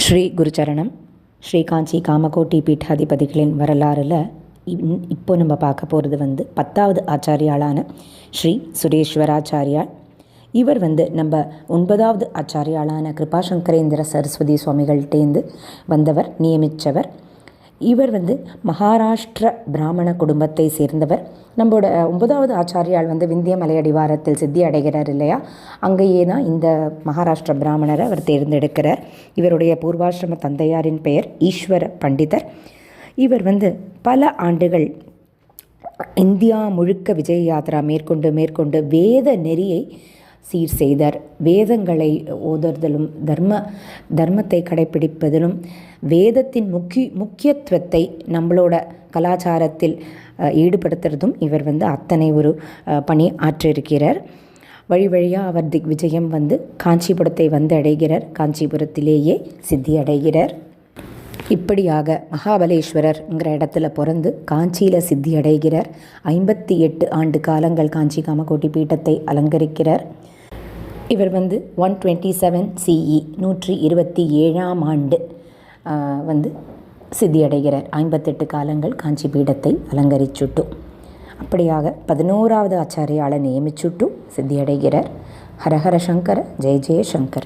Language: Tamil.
ஸ்ரீ குருச்சரணம். ஸ்ரீ காஞ்சி காமகோட்டி பீட்டாதிபதிகளின் வரலாறில் இப்போ நம்ம பார்க்க போகிறது 10வது ஆச்சாரியாளான ஸ்ரீ சுரேஸ்வராச்சாரியார். இவர் நம்ம 9வது ஆச்சாரியாளான கிருபாசங்கரேந்திர சரஸ்வதி சுவாமிகள்டேந்து வந்தவர், நியமித்தவர். இவர் மகாராஷ்டிர பிராமண குடும்பத்தை சேர்ந்தவர். நம்மளோட 9வது ஆச்சாரியால் விந்திய மலையடிவாரத்தில் சித்தி அடைகிறார் இல்லையா, அங்கேயே தான் இந்த மகாராஷ்டிர பிராமணரை அவர் தேர்ந்தெடுக்கிறார். இவருடைய பூர்வாசிரம தந்தையாரின் பெயர் ஈஸ்வர பண்டிதர். இவர் பல ஆண்டுகள் இந்தியா முழுக்க விஜய யாத்ரா மேற்கொண்டு வேத நெறியை சீர் செய்தார். வேதங்களை ஓதுதலும் தர்மத்தை கடைப்பிடிப்பதிலும் வேதத்தின் முக்கியத்துவத்தை நம்மளோட கலாச்சாரத்தில் ஈடுபடுத்துறதும் இவர் அத்தனை ஒரு பணி ஆற்றிருக்கிறார். வழி வழியாக அவர் விஜயம் காஞ்சிபுரத்தை அடைகிறார். காஞ்சிபுரத்திலேயே சித்தி அடைகிறார். இப்படியாக மகாபலேஸ்வரர்ங்கிற இடத்துல பிறந்து காஞ்சியில் சித்தி அடைகிறார். 58 ஆண்டு காலங்கள் காஞ்சி காமகோட்டி பீட்டத்தை அலங்கரிக்கிறார். இவர் 127 CE 127ஆம் ஆண்டு சித்தி அடைகிறார். 58 காலங்கள் காஞ்சி பீடத்தை அலங்கரிச்சுட்டு அப்படியாக 11வது ஆச்சாரியாலை நியமிச்சுட்டு சித்தி அடைகிறார். ஹரஹர சங்கர, ஜெய ஜெய சங்கர.